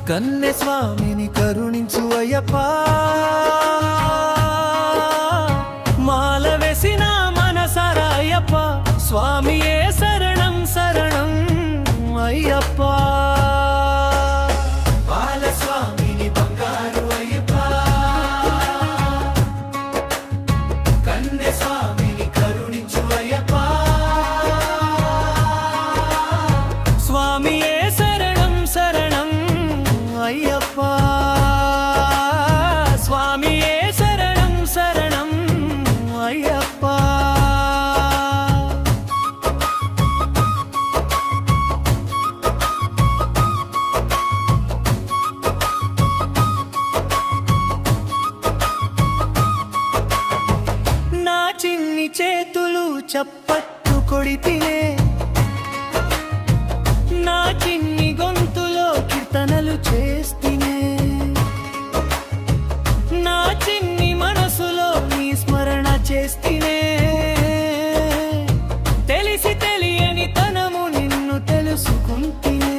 కన్నె స్వామిని కరుణించు అయ్యప్పా, మాల వేసిన మనసారా అయ్యప్ప, స్వామియే శరణం శరణం అయ్యప్పా. బాలస్వామిని బంగారు అయ్యప్ప, కన్నె స్వామిని కరుణించు అయ్యప్ప, స్వామియే శరణం శరణం అయ్యప్ప, స్వామియే శరణం శరణం అయ్యప్ప. నా చిన్ని చేతులు చప్పట్టు కొడితినే, నా చిన్ని గొంతులో కీర్తనలు చేస్తేనే, నా చిన్ని మనసులో నీ స్మరణ చేస్తేనే, తెలిసి తెలియని తనము నిన్ను తెలుసుకుంటేనే.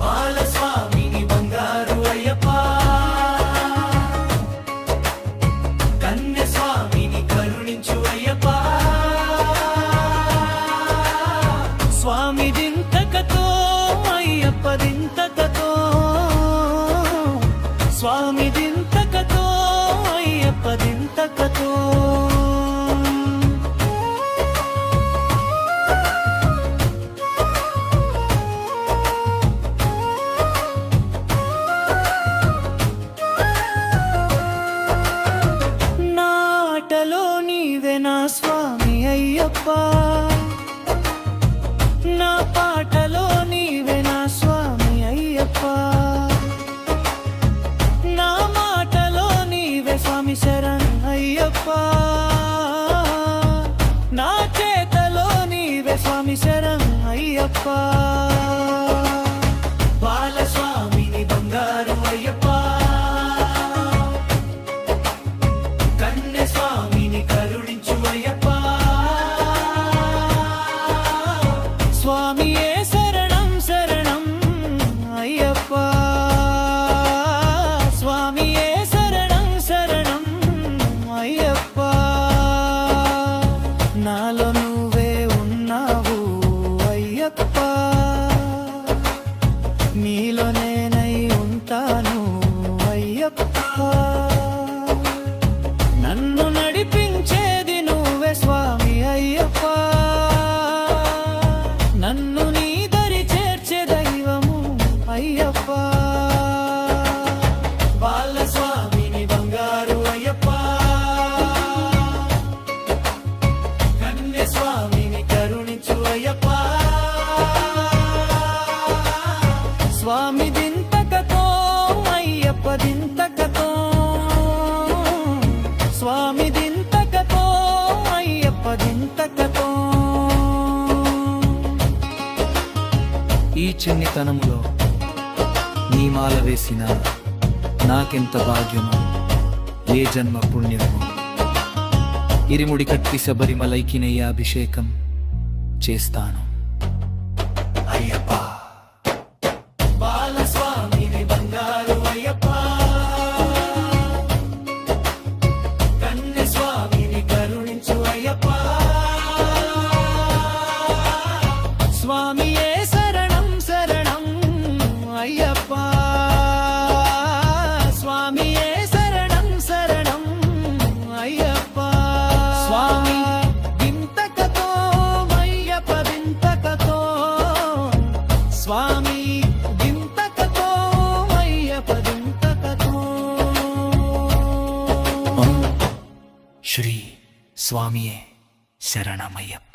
బాలస్వామిని బంగారు అయ్యప్ప, కన్య స్వామిని కరుణించు అయ్యప్ప, స్వామి దింతకతో అయ్యప్ప దింతకతో, స్వామి దింతకతో అయ్యప్ప దింతకతో. నాటలో నీవే నా స్వామి అయ్యప్ప, నా పాటలో నీవే నా స్వామి అయ్యప్ప, నా మాటలో నీవే స్వామి శరణ్ అయ్యప్ప, నా చేతలో నీవే స్వామి శరణ్ అయ్యప్ప. బాలస్వామిని బంగారు అయ్యప్ప, కన్య స్వామిని కరుణించు అయ్యప్ప, స్వామియే శరణం శరణం అయ్యప్ప, స్వామియే శరణం శరణం అయ్యప్ప. నాలో నువ్వే ఉన్నావు అయ్యప్ప, నీలో నేనై ఉంటాను అయ్యప్ప, నన్ను నడిపించేది నువ్వే స్వామి అయ్యప్ప, నన్ను నీ దరి చేర్చే దైవము అయ్యప్ప. బాలస్వామిని బంగారు అయ్యప్ప, కన్య స్వామిని కరుణించు అయ్యప్ప, స్వామి దింతకతో అయ్యప్ప దింతకతో, స్వామి దింతకతో అయ్యప్ప దింతకతో. ఈ చిన్నితనములో నీ మాల వేసిన నాకెంత భాగ్యమో, ఏ జన్మ పుణ్యమో. ఇరిముడి కట్టి శబరిమలైకి నెయ్యి అభిషేకం చేస్తాను అయ్యప్ప. బాలస్వామిని బంగారు అయ్యప్ప, కన్య స్వామిని కరుణించు అయ్యప్ప, స్వామియే శరణం శరణం అయ్యప్ప, స్వామియే శరణం శరణం అయ్యప్ప. స్వామి దింతకతో అయ్యప్ప దింతకతో, స్వామి దింతకతో అయ్యప్ప దింతకతో. శ్రీ స్వామియే శరణమయ్యప్ప.